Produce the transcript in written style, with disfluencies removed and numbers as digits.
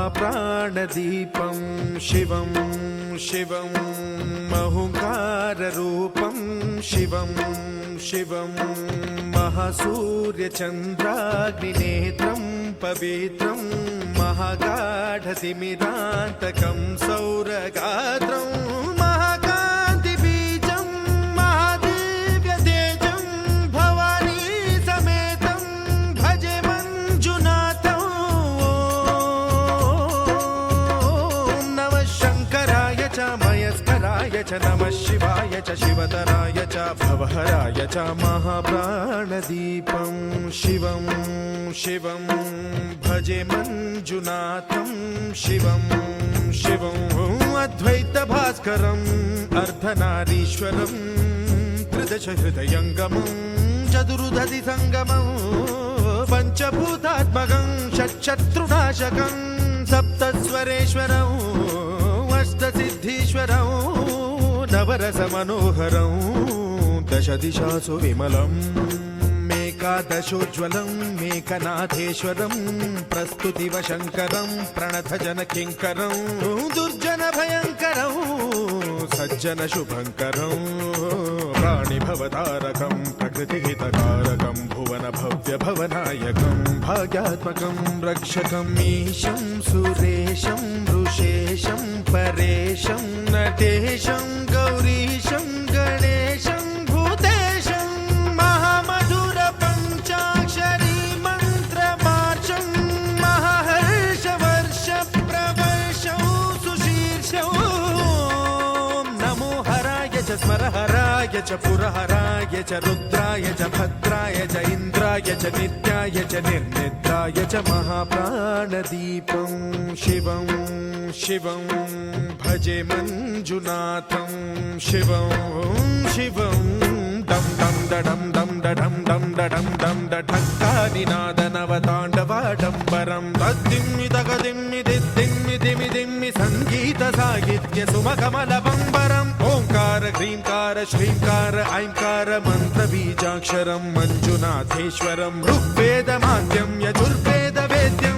महाप्राणदीपं शिवं शिवं महुङ्काररूपं शिवं शिवं महासूर्यचन्द्राग्निनेत्रं पवित्रं महागाढतिमिरान्तकं सौरगात्रं महाकान्तिबीजं महादिव्यतेजं भवानी समेतं भजे मञ्जुनाथं। ॐ नमः शङ्कराय च मयस्कराय च नमः शिवाय च शिवतराय च भवहराय च महाप्राणदीपं शिवं शिवं भजे मञ्जुनाथं शिवं शिवं अद्वैतभास्करम् अर्धनारीश्वरं त्रिदशहृदयङ्गमं चतुर्दधिसङ्गमं पञ्चभूतात्मकं षट्शत्रुनाशकं सप्तस्वरेश्वरं अष्टसिद्धीश्वरं नवरसमनोहरं दशदिशासु विमलम् एकादशोज्ज्वलं मेकनाथेश्वरं प्रस्तुतिवशङ्करं प्रणतजनकिङ्करं दुर्जनभयङ्करं सज्जनशुभङ्करं प्राणिभवतारकं प्रकृतिहितकारकं भुवनभव्यभवनायकं भाग्यात्मकं रक्षकं ईशं सुरेशं ऋषेशं परेशं नटेशं गौरीशं गणेशं भूतेशं महामधुर पञ्चाक्षरी मन्त्रमार्चं महाहर्षवर्ष प्रवर्षं सुशीर्षं नमो हराय च स्मरहराय च पुरहराय च रुद्राय च भद्राय च इन्द्राय च नित्याय च निर्निद्राय च महाप्राणदीपं शिवं शिवं भजे मञ्जुनाथं शिवं शिवं दं दं दडं दं दडं दं दडं दं दढक्कानिनादनवताण्डवाडम्बरं तद्दिम्मि तगदिम्मि दिद्दिम्मि दिमि दिम्मि सङ्गीतसाहित्य सुमकमलबम्बरम् ओङ्कार ह्रीङ्कार श्रीङ्कार ऐङ्कार मन्त्रबीजाक्षरं मञ्जुनाथेश्वरं ऋग्वेदमाद्यं यजुर्वेदवेद्यं